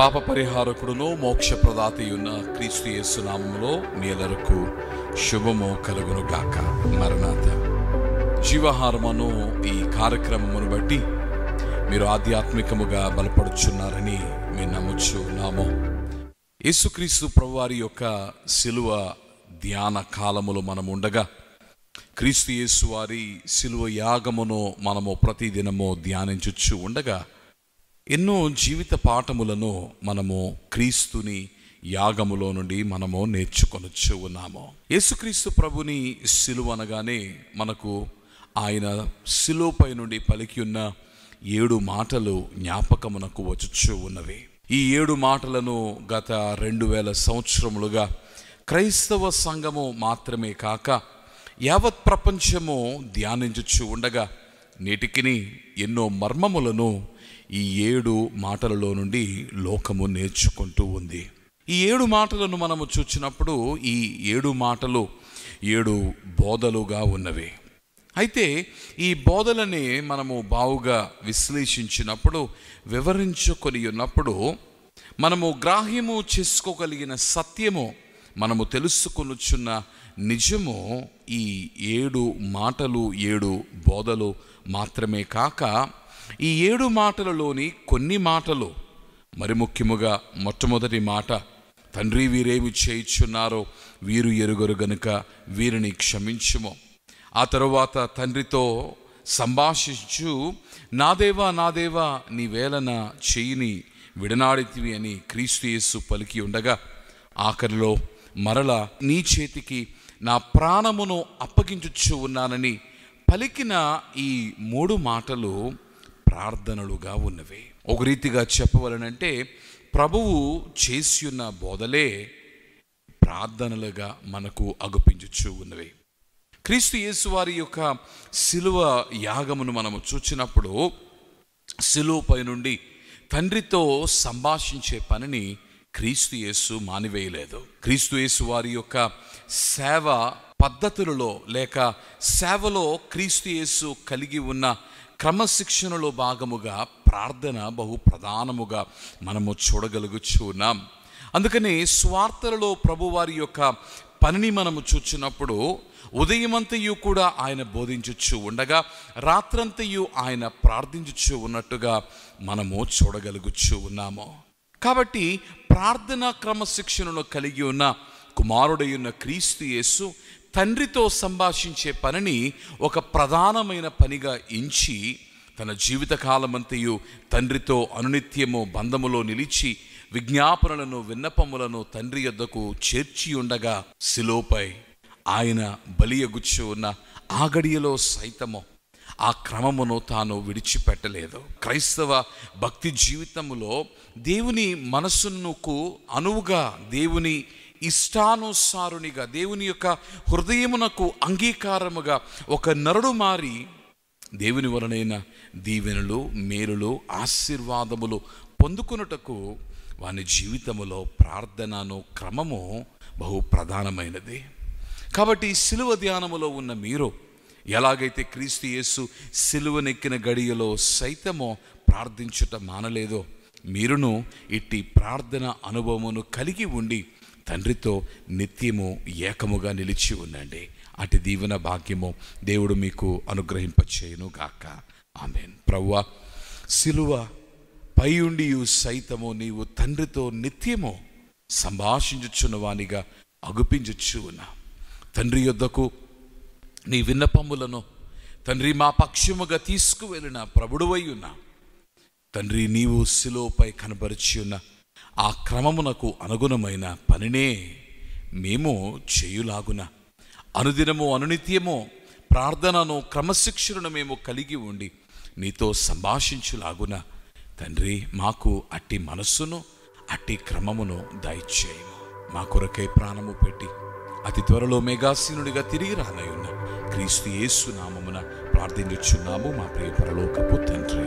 పాప పరిహారకుడును మోక్ష ప్రదాతయున్న క్రీస్తు యేసు నామములో మీ అందరకు శుభము కలుగును గాక. మరణాత జీవాహారమును ఈ కార్యక్రమమును బట్టి మీరు ఆధ్యాత్మికముగా బలపడుచున్నారని మేము నమ్ముచున్నాము. యేసుక్రీస్తు ప్రభువారి యొక్క శిలువ ధ్యాన కాలములో మనం ఉండగా క్రీస్తు యేసు వారి శిలువ యాగమును మనము ప్రతిదినము ధ్యానించుచు ఉండగా ఎన్నో జీవిత పాఠములను మనము క్రీస్తుని యాగములో నుండి మనము నేర్చుకొనొచ్చు ఉన్నాము. యేసుక్రీస్తు ప్రభుని శిలువ అనగానే మనకు ఆయన శిలువపై నుండి పలికి ఉన్న 7 మాటలు జ్ఞాపకమునకు వచ్చుచు ఉన్నవి. ఈ 7 మాటలను గత 2000 సంవత్సరములుగా క్రైస్తవ సంఘము మాత్రమే కాక యావత్ ప్రపంచము ధ్యానించుచు ఉండగా నేటికిని ఎన్నో మర్మములను ఈ 7 మాటలలో నుండి లోకము నేర్చుకుంటూ ఉంది. ఈ 7 మాటలను మనము చూచినప్పుడు ఈ 7 మాటలు 7 బోధలుగా ఉన్నవి. అయితే ఈ బోధలని మనము బావుగా విశ్లేషించినప్పుడు, వివరించుకొని ఉన్నప్పుడు మనము గ్రాహ్యము చేసుకోగలిగిన సత్యము, మనము తెలుసుకొనుచున్న నిజము ఈ 7 మాటలు 7 బోధలు మాత్రమే కాక ఈ 7 మాటలలోని కొన్ని మాటలు, మరి ముఖ్యముగా మొట్టమొదటి మాట, తండ్రి వీరేమి చేయుచున్నారో వీరు ఎరుగరు గనుక వీరిని క్షమించుము. ఆ తరువాత తండ్రితో సంభాషించు, నా దేవా నా దేవా నీ వేళన చెయ్యిని విడనాడితివి అని క్రీస్తు యేసు పలికి ఉండగా ఆఖరిలో మరల నీ చేతికి నా ప్రాణమును అప్పగించుచు ఉన్నానని పలికిన ఈ 3 మాటలు ప్రార్థనలుగా ఉన్నవి. ఒక రీతిగా చెప్పవలనంటే ప్రభువు చేసి ఉన్న బోధలే ప్రార్థనలుగా మనకు అగుపించుచు ఉన్నవి. క్రీస్తు యేసు వారి యొక్క శిలువ యాగమును మనము చూచినప్పుడు శిలువపై నుండి తండ్రితో సంభాషించే పనిని క్రీస్తు యేసు మానివేయలేదు. క్రీస్తు యేసు వారి యొక్క సేవ పద్ధతులలో లేక సేవలో క్రీస్తు యేసు కలిగి ఉన్న క్రమశిక్షణలో భాగముగా ప్రార్థన బహు ప్రధానముగా మనము చూడగలుగుచున్నాం. అందుకని స్వార్థలలో ప్రభువారి యొక్క పనిని మనము చూచినప్పుడు ఉదయమంతయు కూడా ఆయన బోధించుచు ఉండగా రాత్రంతయు ఆయన ప్రార్థించుచు ఉన్నట్టుగా మనము చూడగలుగుచు ఉన్నాము. కాబట్టి ప్రార్థన క్రమశిక్షణను కలిగి ఉన్న కుమారుడైన క్రీస్తు యేసు తండ్రితో సంభాషించే పనిని ఒక ప్రధానమైన పనిగా ఎంచి తన జీవితకాలమంతయు తండ్రితో అనునిత్యము బంధములో నిలిచి విజ్ఞాపనలను విన్నపములను తండ్రి యొద్దకు చేర్చి ఉండగా శిలువపై ఆయన బలియగుచ్చు ఉన్న ఆ గడియలో సైతము ఆ క్రమమును తాను విడిచిపెట్టలేదు. క్రైస్తవ భక్తి జీవితములో దేవుని మనస్సునకు అనువుగా, దేవుని ఇష్టానుసారునిగా, దేవుని యొక్క హృదయమునకు అంగీకారముగా ఒక నరుడు మారి దేవుని వలనైన దీవెనలు, మేలులు, ఆశీర్వాదములు పొందుకొనుటకు వాని జీవితములో ప్రార్థనను క్రమము బహు ప్రధానమైనది. కాబట్టి శిలువ ధ్యానములో ఉన్న మీరు ఎలాగైతే క్రీస్తు యేసు శిలువనెక్కిన గడియలో సైతము ప్రార్థించుట మానలేదో, మీరును ఇట్టి ప్రార్థన అనుభవమును కలిగి ఉండి తండ్రితో నిత్యము ఏకముగా నిలిచి ఉండండి. అటు దీవెన భాగ్యము దేవుడు మీకు అనుగ్రహింపచేయును గాక. ఆమేన్. ప్రభువా, శిలువ పై ఉండి సైతము నీవు తండ్రితో నిత్యము సంభాషించుచున్న వానిగా అగుపించుచు ఉన్నా. తండ్రి యొద్దకు నీ విన్నపములను తండ్రి మా పక్షముగా తీసుకువెళ్ళిన ప్రభుడువై ఉన్నా. తండ్రి నీవు శిలువపై కనబరిచి ఉన్న ఆ క్రమమునకు అనుగుణమైన పనినే మేము చేయులాగున అనుదినము అనునిత్యము ప్రార్థనను క్రమశిక్షణను మేము కలిగి ఉండి నీతో సంభాషించులాగున తండ్రి మాకు అట్టి మనస్సును అట్టి క్రమమును దయచేయము. మా కొరకై ప్రాణము పెట్టి అతి త్వరలో మేఘాసీనుడిగా తిరిగి రానయున్న క్రీస్తు యేసు నామమున ప్రార్థించుచున్నాము మా ప్రియ పరలోకపు తండ్రి.